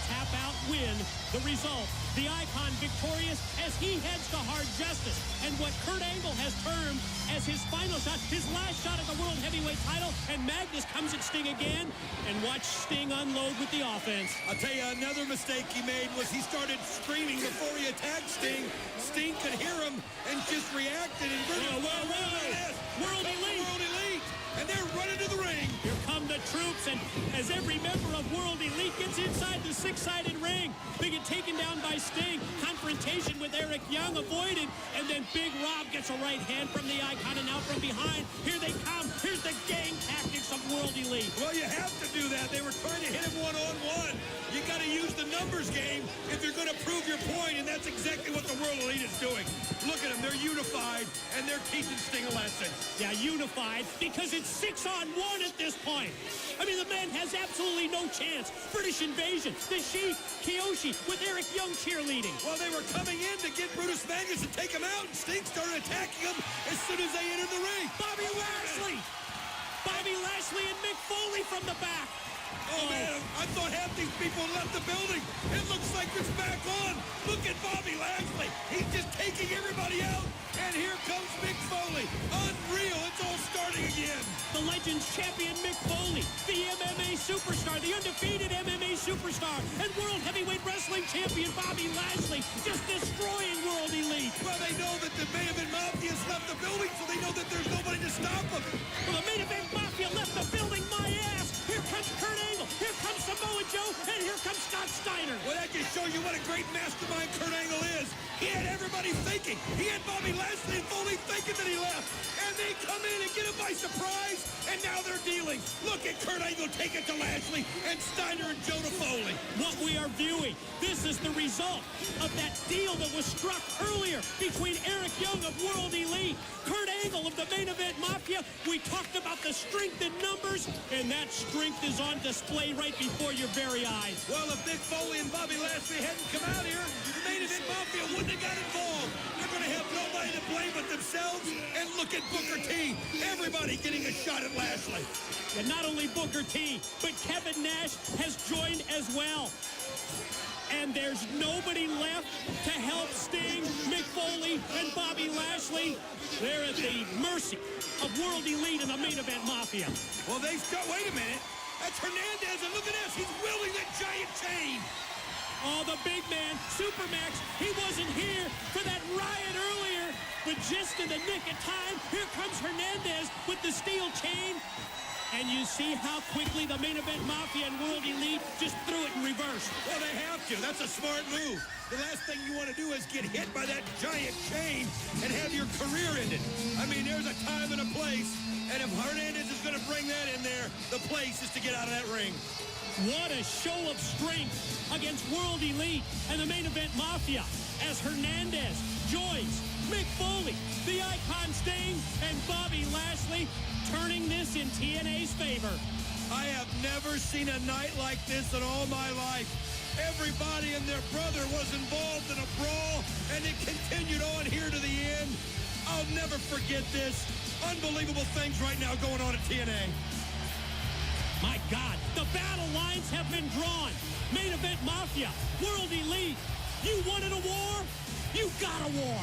tap-out win. The result, the Icon victorious as he heads to hard justice. And what Kurt Angle has termed as his final shot, his last shot at the World Heavyweight title, and Magnus comes at Sting again, and watch Sting unload with the offense. I'll tell you, another mistake he made was he started screaming before he attacked Sting. Sting could hear him and just reacted. And World Elite! World Elite! And they're running to the ring. Here come the troops, and as every member of World Elite gets inside the six-sided ring, they get taken down by Sting. Confrontation with Eric Young avoided, and then Big Rob gets a right hand from the Icon, and now from behind, here they come. Here's the gang tactics of World Elite. Well, you have to do that. They were trying to hit him one-on-one. You got to use the numbers game if you're going to prove your point, and that's exactly what the World Elite is doing. Look at them. They're unified, and they're teaching Sting a lesson. Yeah, unified, because it's 6-on-1 at this point. I mean, the man has absolutely no chance. British Invasion, the Sheik, Kiyoshi, with Eric Young cheerleading. Well, they were coming in to get Brutus Magnus to take him out, and Sting started attacking him as soon as they entered the ring. Bobby Lashley! Bobby Lashley and Mick Foley from the back. Oh, man, I thought half these people left the building. It looks like it's back on. Look at Bobby Lashley. He's just taking everybody out. And here comes Mick Foley. Unreal. It's all starting again. The Legends champion Mick Foley, the MMA superstar, the undefeated MMA superstar, and World Heavyweight Wrestling champion Bobby Lashley just destroying World Elite. Well, they know that the Main Event Mafia's left the building, so they know that there's nobody to stop them. Well, the Main Event Mafia left the building, my ass. Here comes Kurt Angle. Here comes Samoa Joe. And here comes Scott Steiner. Well, that just shows you what a great mastermind Kurt Angle is. He had everybody thinking. He had Bobby Lashley and Foley thinking that he left. And they come in and get him by surprise. And now they're dealing. Look at Kurt Angle take it to Lashley and Steiner and Joe to Foley. What we are viewing, this is the result of that deal that was struck earlier between Eric Young of World Elite, Kurt Angle of the Main Event Mafia. We talked about the strength in numbers, and that strength is on display right before your very eyes. Well, if Mick Foley and Bobby Lashley hadn't come out here, the Main Event Mafia wouldn't have got involved. They're going to have nobody to blame but themselves. And look at Booker T. Everybody getting a shot at Lashley. And not only Booker T, but Kevin Nash has joined as well. And there's nobody left to help Sting, Mick Foley, and Bobby Lashley. They're at the mercy of World Elite and the Main Event Mafia. Well, they start. Wait a minute. That's Hernandez, and look at this. He's wielding that giant chain. Oh, the big man, Supermax, he wasn't here for that riot earlier, but just in the nick of time, here comes Hernandez with the steel chain. And you see how quickly the Main Event Mafia and World Elite just threw it in reverse. Well, they have to. That's a smart move. The last thing you want to do is get hit by that giant chain and have your career ended. I mean, there's a time and a place, and if Hernandez is going to bring that in there, the place is to get out of that ring. What a show of strength against World Elite and the Main Event Mafia as Hernandez joins Mick Foley, the Icon Sting, and Bobby Lashley, turning this in TNA's favor. I have never seen a night like this in all my life. Everybody and their brother was involved in a brawl, and it continued on here to the end. I'll never forget this. Unbelievable things right now going on at TNA. My God, the battle lines have been drawn. Main Event Mafia, World Elite, you wanted a war? You got a war.